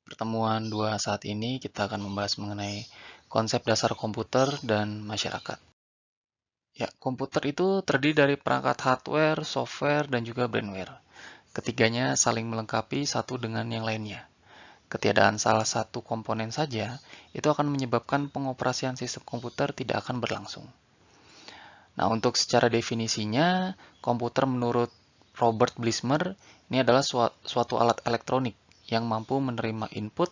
Pertemuan dua saat ini kita akan membahas mengenai konsep dasar komputer dan masyarakat. Ya, komputer itu terdiri dari perangkat hardware, software, dan juga brainware. Ketiganya saling melengkapi satu dengan yang lainnya. Ketiadaan salah satu komponen saja itu akan menyebabkan pengoperasian sistem komputer tidak akan berlangsung. Nah, untuk secara definisinya, komputer menurut Robert Blismer ini adalah suatu alat elektronik yang mampu menerima input,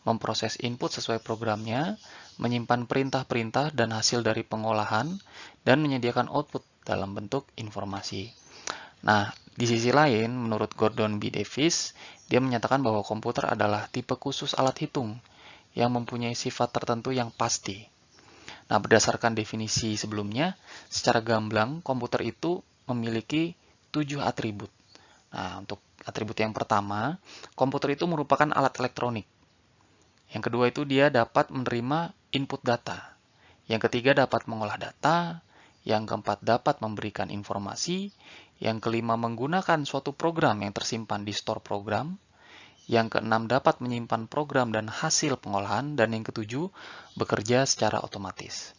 memproses input sesuai programnya, menyimpan perintah-perintah dan hasil dari pengolahan, dan menyediakan output dalam bentuk informasi. Nah, di sisi lain, menurut Gordon B. Davis, dia menyatakan bahwa komputer adalah tipe khusus alat hitung yang mempunyai sifat tertentu yang pasti. Nah, berdasarkan definisi sebelumnya, secara gamblang komputer itu memiliki 7 atribut. Nah, untuk atribut yang pertama, komputer itu merupakan alat elektronik. Yang kedua itu dia dapat menerima input data. Yang ketiga dapat mengolah data. Yang keempat dapat memberikan informasi. Yang kelima menggunakan suatu program yang tersimpan di store program. Yang keenam dapat menyimpan program dan hasil pengolahan. Dan yang ketujuh bekerja secara otomatis.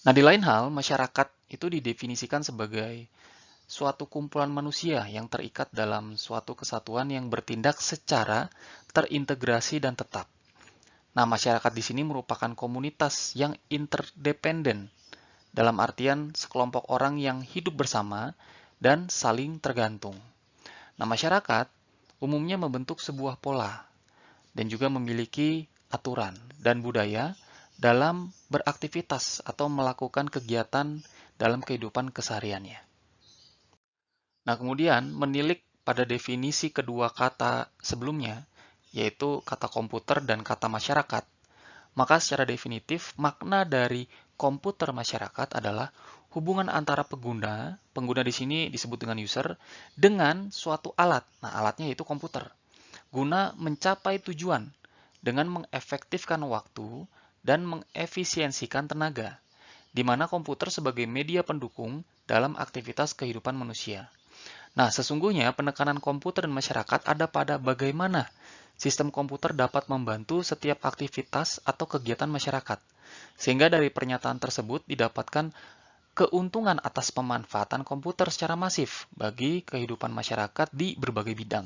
Nah, di lain hal, masyarakat itu didefinisikan sebagai suatu kumpulan manusia yang terikat dalam suatu kesatuan yang bertindak secara terintegrasi dan tetap. Nah, masyarakat di sini merupakan komunitas yang interdependen, dalam artian sekelompok orang yang hidup bersama dan saling tergantung. Nah, masyarakat umumnya membentuk sebuah pola dan juga memiliki aturan dan budaya dalam beraktivitas atau melakukan kegiatan dalam kehidupan kesehariannya. Nah, kemudian menilik pada definisi kedua kata sebelumnya, yaitu kata komputer dan kata masyarakat, maka secara definitif makna dari komputer masyarakat adalah hubungan antara pengguna di sini disebut dengan user, dengan suatu alat. Nah, alatnya yaitu komputer, guna mencapai tujuan dengan mengefektifkan waktu dan mengefisiensikan tenaga, di mana komputer sebagai media pendukung dalam aktivitas kehidupan manusia. Nah, sesungguhnya penekanan komputer dan masyarakat ada pada bagaimana sistem komputer dapat membantu setiap aktivitas atau kegiatan masyarakat. Sehingga dari pernyataan tersebut didapatkan keuntungan atas pemanfaatan komputer secara masif bagi kehidupan masyarakat di berbagai bidang.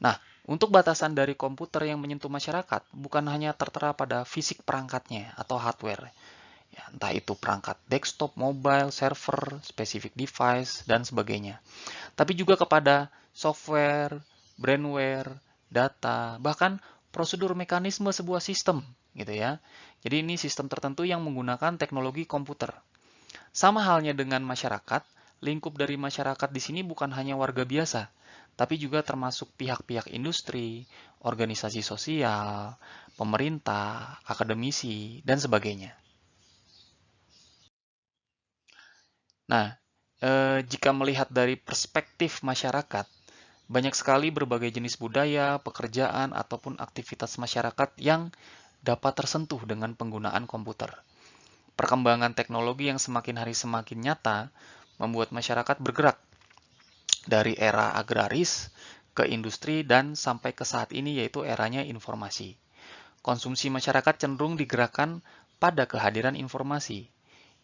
Nah, untuk batasan dari komputer yang menyentuh masyarakat bukan hanya tertera pada fisik perangkatnya atau hardware, ya, entah itu perangkat desktop, mobile, server, specific device, dan sebagainya. Tapi juga kepada software, brainware, data, bahkan prosedur mekanisme sebuah sistem, gitu ya. Jadi ini sistem tertentu yang menggunakan teknologi komputer. Sama halnya dengan masyarakat, lingkup dari masyarakat di sini bukan hanya warga biasa, tapi juga termasuk pihak-pihak industri, organisasi sosial, pemerintah, akademisi, dan sebagainya. Nah, jika melihat dari perspektif masyarakat, banyak sekali berbagai jenis budaya, pekerjaan, ataupun aktivitas masyarakat yang dapat tersentuh dengan penggunaan komputer. Perkembangan teknologi yang semakin hari semakin nyata membuat masyarakat bergerak dari era agraris ke industri dan sampai ke saat ini yaitu eranya informasi. Konsumsi masyarakat cenderung digerakkan pada kehadiran informasi.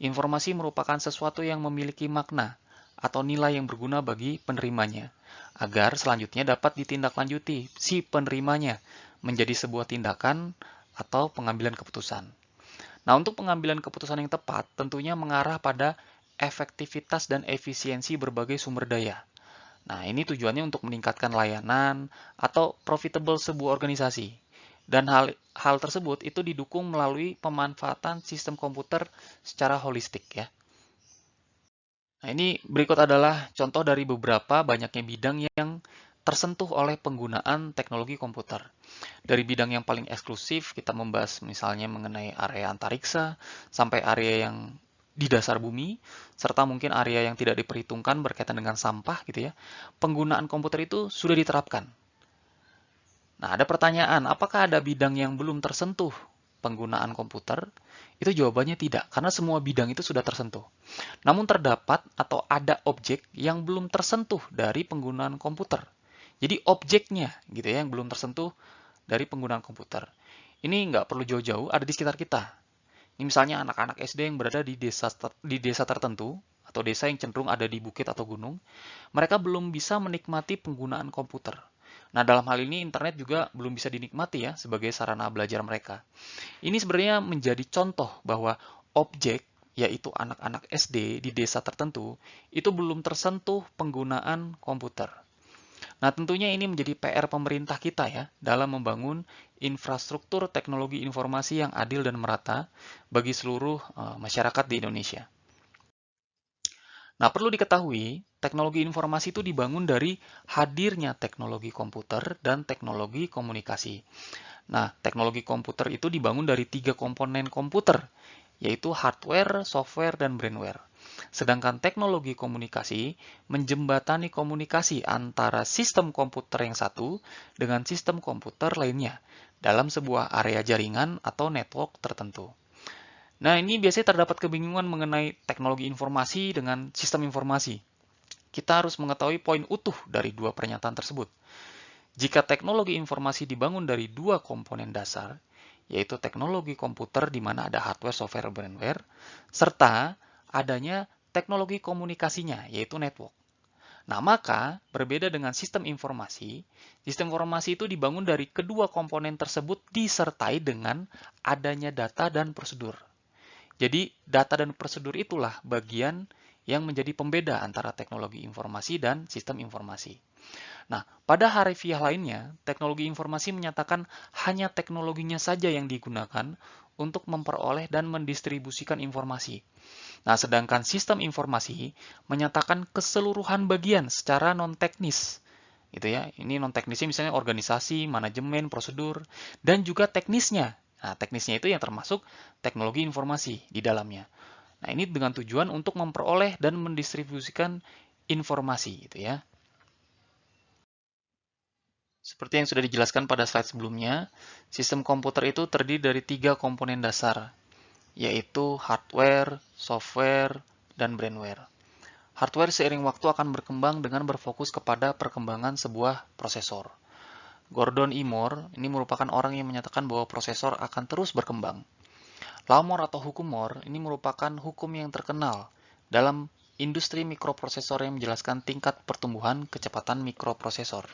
Informasi merupakan sesuatu yang memiliki makna atau nilai yang berguna bagi penerimanya, agar selanjutnya dapat ditindaklanjuti si penerimanya menjadi sebuah tindakan atau pengambilan keputusan. Nah, untuk pengambilan keputusan yang tepat tentunya mengarah pada efektivitas dan efisiensi berbagai sumber daya. Nah, ini tujuannya untuk meningkatkan layanan atau profitable sebuah organisasi. Dan hal tersebut itu didukung melalui pemanfaatan sistem komputer secara holistik ya. Nah, ini berikut adalah contoh dari beberapa banyaknya bidang yang tersentuh oleh penggunaan teknologi komputer. Dari bidang yang paling eksklusif, kita membahas misalnya mengenai area antariksa, sampai area yang di dasar bumi, serta mungkin area yang tidak diperhitungkan berkaitan dengan sampah gitu ya. Penggunaan komputer itu sudah diterapkan. Nah, ada pertanyaan, apakah ada bidang yang belum tersentuh penggunaan komputer? Itu jawabannya tidak, karena semua bidang itu sudah tersentuh. Namun terdapat atau ada objek yang belum tersentuh dari penggunaan komputer. Jadi objeknya gitu ya yang belum tersentuh dari penggunaan komputer. Ini nggak perlu jauh-jauh, ada di sekitar kita. Ini misalnya anak-anak SD yang berada di desa tertentu atau desa yang cenderung ada di bukit atau gunung, mereka belum bisa menikmati penggunaan komputer. Nah, dalam hal ini internet juga belum bisa dinikmati ya sebagai sarana belajar mereka. Ini sebenarnya menjadi contoh bahwa objek yaitu anak-anak SD di desa tertentu itu belum tersentuh penggunaan komputer. Nah, tentunya ini menjadi PR pemerintah kita ya dalam membangun infrastruktur teknologi informasi yang adil dan merata bagi seluruh masyarakat di Indonesia. Nah, perlu diketahui, teknologi informasi itu dibangun dari hadirnya teknologi komputer dan teknologi komunikasi. Nah, teknologi komputer itu dibangun dari 3 komponen komputer, yaitu hardware, software, dan brainware. Sedangkan teknologi komunikasi menjembatani komunikasi antara sistem komputer yang satu dengan sistem komputer lainnya dalam sebuah area jaringan atau network tertentu. Nah, ini biasanya terdapat kebingungan mengenai teknologi informasi dengan sistem informasi. Kita harus mengetahui poin utuh dari dua pernyataan tersebut. Jika teknologi informasi dibangun dari dua komponen dasar, yaitu teknologi komputer di mana ada hardware, software, brainware, serta adanya teknologi komunikasinya, yaitu network. Nah, maka berbeda dengan sistem informasi itu dibangun dari kedua komponen tersebut disertai dengan adanya data dan prosedur. Jadi, data dan prosedur itulah bagian yang menjadi pembeda antara teknologi informasi dan sistem informasi. Nah, pada harafiah lainnya, teknologi informasi menyatakan hanya teknologinya saja yang digunakan untuk memperoleh dan mendistribusikan informasi. Nah, sedangkan sistem informasi menyatakan keseluruhan bagian secara non-teknis. Gitu ya. Ini non-teknisnya misalnya organisasi, manajemen, prosedur, dan juga teknisnya. Nah, teknisnya itu yang termasuk teknologi informasi di dalamnya. Nah, ini dengan tujuan untuk memperoleh dan mendistribusikan informasi gitu ya. Seperti yang sudah dijelaskan pada slide sebelumnya, sistem komputer itu terdiri dari 3 komponen dasar, yaitu hardware, software, dan brainware. Hardware seiring waktu akan berkembang dengan berfokus kepada perkembangan sebuah prosesor. Gordon E. Moore ini merupakan orang yang menyatakan bahwa prosesor akan terus berkembang. Law Moore atau hukum Moore ini merupakan hukum yang terkenal dalam industri mikroprosesor yang menjelaskan tingkat pertumbuhan kecepatan mikroprosesor.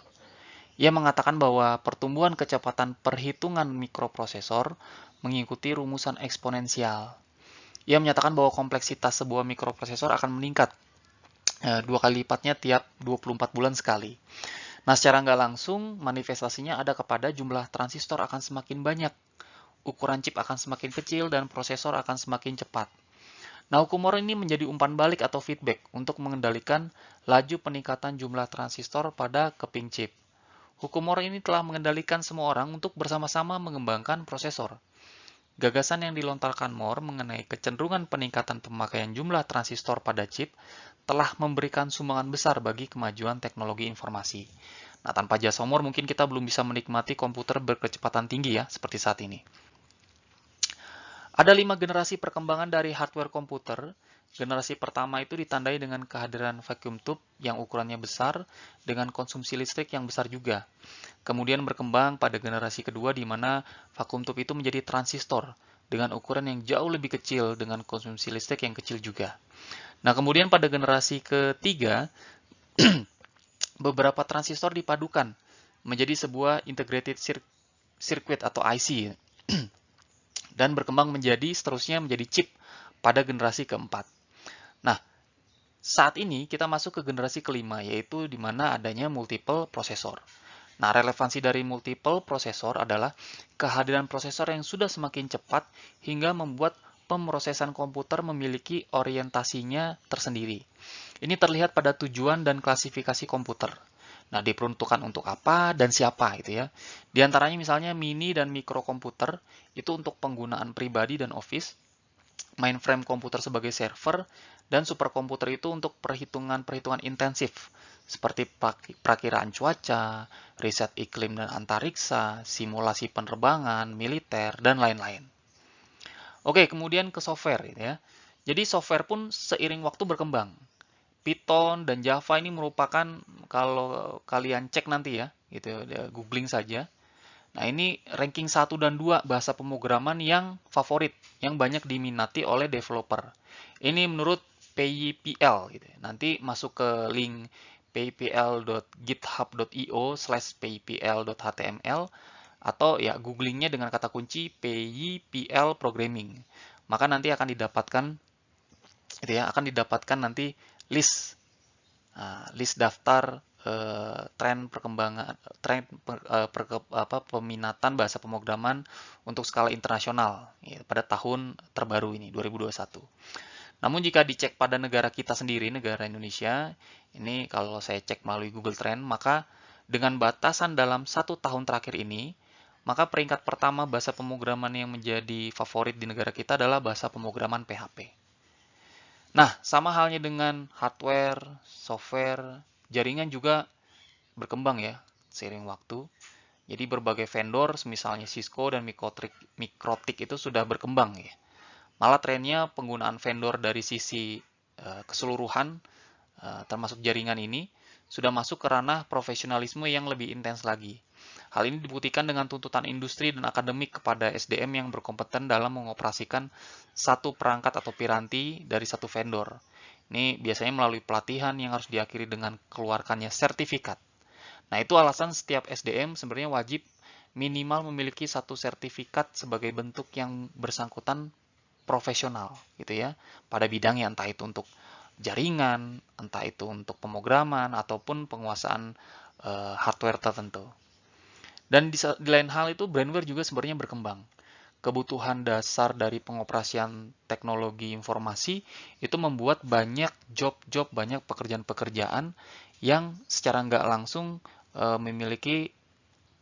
Ia mengatakan bahwa pertumbuhan kecepatan perhitungan mikroprosesor mengikuti rumusan eksponensial. Ia menyatakan bahwa kompleksitas sebuah mikroprosesor akan meningkat 2 kali lipatnya tiap 24 bulan sekali. Nah, secara nggak langsung, manifestasinya ada kepada jumlah transistor akan semakin banyak, ukuran chip akan semakin kecil, dan prosesor akan semakin cepat. Nah, hukum Moore ini menjadi umpan balik atau feedback untuk mengendalikan laju peningkatan jumlah transistor pada keping chip. Hukum Moore ini telah mengendalikan semua orang untuk bersama-sama mengembangkan prosesor. Gagasan yang dilontarkan Moore mengenai kecenderungan peningkatan pemakaian jumlah transistor pada chip telah memberikan sumbangan besar bagi kemajuan teknologi informasi. Nah, tanpa jasa Moore mungkin kita belum bisa menikmati komputer berkecepatan tinggi ya, seperti saat ini. Ada 5 generasi perkembangan dari hardware komputer. Generasi pertama itu ditandai dengan kehadiran vacuum tube yang ukurannya besar dengan konsumsi listrik yang besar juga. Kemudian berkembang pada generasi kedua di mana vacuum tube itu menjadi transistor dengan ukuran yang jauh lebih kecil dengan konsumsi listrik yang kecil juga. Nah, kemudian pada generasi ketiga, beberapa transistor dipadukan menjadi sebuah integrated circuit atau IC dan berkembang menjadi seterusnya menjadi chip pada generasi keempat. Nah, saat ini kita masuk ke generasi kelima, yaitu di mana adanya multiple prosesor. Nah, relevansi dari multiple prosesor adalah kehadiran prosesor yang sudah semakin cepat hingga membuat pemrosesan komputer memiliki orientasinya tersendiri. Ini terlihat pada tujuan dan klasifikasi komputer. Nah, diperuntukkan untuk apa dan siapa gitu ya. Di antaranya misalnya mini dan mikrokomputer itu untuk penggunaan pribadi dan office, mainframe komputer sebagai server, dan superkomputer itu untuk perhitungan-perhitungan intensif seperti perakiraan cuaca, riset iklim dan antariksa, simulasi penerbangan, militer, dan lain-lain. Oke, kemudian ke software ya. Jadi software pun seiring waktu berkembang. Python dan Java ini merupakan, kalau kalian cek nanti ya, gitu ya, googling saja. Nah, ini ranking 1 dan 2 bahasa pemrograman yang favorit, yang banyak diminati oleh developer. Ini menurut PyPL gitu. Nanti masuk ke link pypl.github.io/pypl.html atau ya googlingnya dengan kata kunci PyPL programming. Maka nanti akan didapatkan gitu ya, akan didapatkan nanti list list daftar tren perkembangan peminatan bahasa pemrograman untuk skala internasional ya, pada tahun terbaru ini 2021. Namun jika dicek pada negara kita sendiri, negara Indonesia, ini kalau saya cek melalui Google Trend, maka dengan batasan dalam 1 tahun terakhir ini, maka peringkat pertama bahasa pemrograman yang menjadi favorit di negara kita adalah bahasa pemrograman PHP. Nah, sama halnya dengan hardware, software, jaringan juga berkembang ya seiring waktu. Jadi berbagai vendor, misalnya Cisco dan Mikrotik itu sudah berkembang ya. Malah trennya penggunaan vendor dari sisi keseluruhan, termasuk jaringan ini, sudah masuk ke ranah profesionalisme yang lebih intens lagi. Hal ini dibuktikan dengan tuntutan industri dan akademik kepada SDM yang berkompeten dalam mengoperasikan satu perangkat atau piranti dari satu vendor. Ini biasanya melalui pelatihan yang harus diakhiri dengan keluarkannya sertifikat. Nah, itu alasan setiap SDM sebenarnya wajib minimal memiliki satu sertifikat sebagai bentuk yang bersangkutan profesional gitu ya, pada bidangnya, entah itu untuk jaringan, entah itu untuk pemrograman ataupun penguasaan hardware tertentu. Dan di lain hal itu brandware juga sebenarnya berkembang. Kebutuhan dasar dari pengoperasian teknologi informasi itu membuat banyak job-job, banyak pekerjaan-pekerjaan yang secara nggak langsung memiliki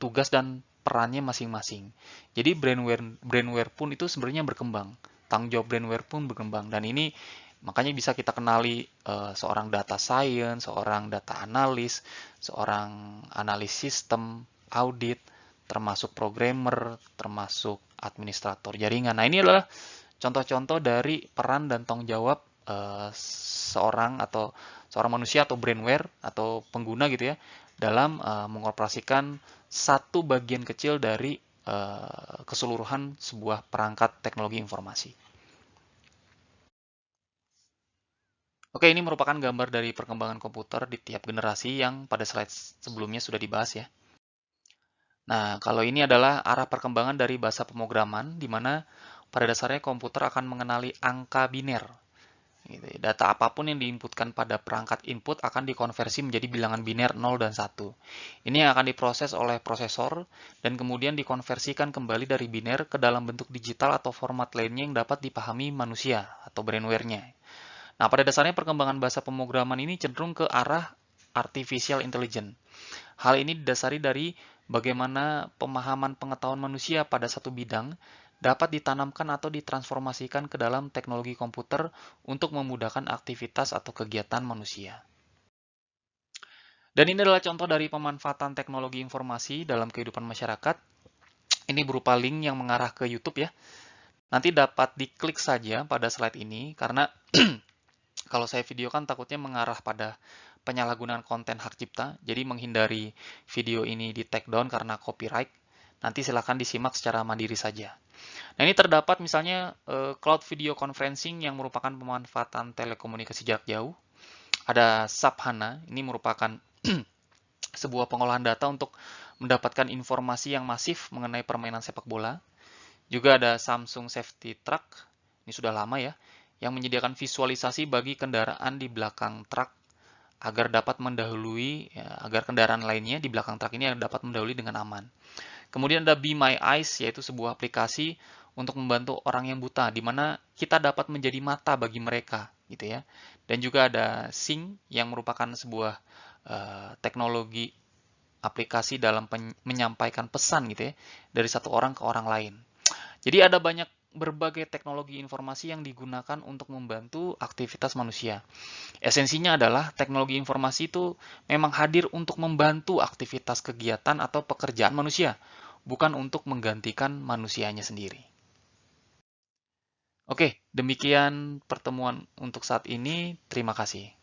tugas dan perannya masing-masing. Jadi brandware pun itu sebenarnya berkembang. Tanggung jawab brandware pun berkembang. Dan ini makanya bisa kita kenali seorang data science, seorang data analis, seorang analis sistem, audit, termasuk programmer, termasuk administrator jaringan. Nah, ini adalah contoh-contoh dari peran dan tanggung jawab seorang manusia atau brandware atau pengguna gitu ya dalam mengoperasikan satu bagian kecil dari keseluruhan sebuah perangkat teknologi informasi. Oke, ini merupakan gambar dari perkembangan komputer di tiap generasi yang pada slide sebelumnya sudah dibahas ya. Nah, kalau ini adalah arah perkembangan dari bahasa pemrograman, di mana pada dasarnya komputer akan mengenali angka biner. Gitu. Data apapun yang diinputkan pada perangkat input akan dikonversi menjadi bilangan biner 0 dan 1. Ini yang akan diproses oleh prosesor dan kemudian dikonversikan kembali dari biner ke dalam bentuk digital atau format lainnya yang dapat dipahami manusia atau brainware-nya. Nah, pada dasarnya perkembangan bahasa pemrograman ini cenderung ke arah artificial intelligence. Hal ini didasari dari bagaimana pemahaman pengetahuan manusia pada satu bidang dapat ditanamkan atau ditransformasikan ke dalam teknologi komputer untuk memudahkan aktivitas atau kegiatan manusia. Dan ini adalah contoh dari pemanfaatan teknologi informasi dalam kehidupan masyarakat. Ini berupa link yang mengarah ke YouTube ya. Nanti dapat diklik saja pada slide ini karena kalau saya videokan takutnya mengarah pada penyalahgunaan konten hak cipta, jadi menghindari video ini di take down karena copyright. Nanti silakan disimak secara mandiri saja. Nah, ini terdapat misalnya cloud video conferencing yang merupakan pemanfaatan telekomunikasi jarak jauh. Ada SAP HANA, ini merupakan sebuah pengolahan data untuk mendapatkan informasi yang masif mengenai permainan sepak bola. Juga ada Samsung Safety Truck, ini sudah lama ya, yang menyediakan visualisasi bagi kendaraan di belakang truk agar dapat mendahului, ya, agar kendaraan lainnya di belakang truk ini dapat mendahului dengan aman. Kemudian ada Be My Eyes, yaitu sebuah aplikasi untuk membantu orang yang buta, di mana kita dapat menjadi mata bagi mereka, gitu ya. Dan juga ada Sing, yang merupakan sebuah teknologi aplikasi dalam menyampaikan pesan, gitu ya, dari satu orang ke orang lain. Jadi ada banyak berbagai teknologi informasi yang digunakan untuk membantu aktivitas manusia. Esensinya adalah teknologi informasi itu memang hadir untuk membantu aktivitas kegiatan atau pekerjaan manusia, bukan untuk menggantikan manusianya sendiri. Oke, demikian pertemuan untuk saat ini. Terima kasih.